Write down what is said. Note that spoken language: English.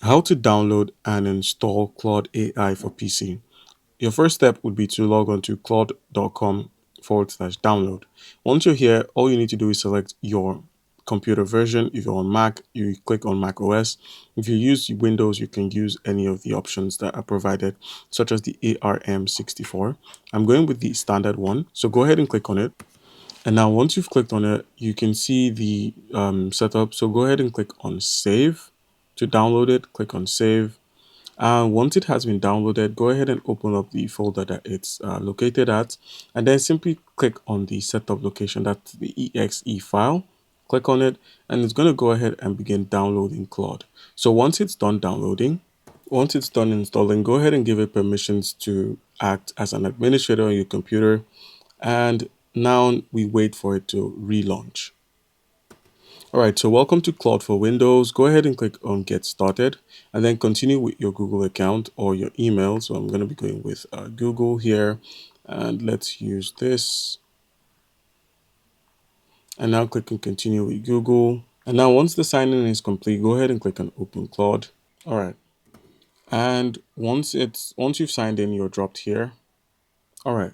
How to download and install Claude AI for PC. Your first step would be to log on to claude.com/download. Once you're here, all you need to do is select your computer version. If you're on Mac, you click on Mac OS. If you use Windows, you can use any of the options that are provided, such as the ARM64. I'm going with the standard one, so go ahead and click on it. And now once you've clicked on it, you can see the setup. So go ahead and click on Save. To download it, click on Save. Once it has been downloaded, go ahead and open up the folder that it's located at, and then simply click on the setup location, that's the exe file. Click on it, and it's going to go ahead and begin downloading Claude. So once it's done downloading, once it's done installing, go ahead and give it permissions to act as an administrator on your computer. And now we wait for it to relaunch. All right, so welcome to Claude for Windows. Go ahead and click on Get Started and then continue with your Google account or your email. So I'm going to be going with Google here, and let's use this. And now click on Continue with Google. And now once the sign in is complete, go ahead and click on Open Claude. All right. And once you've signed in, you're dropped here. All right.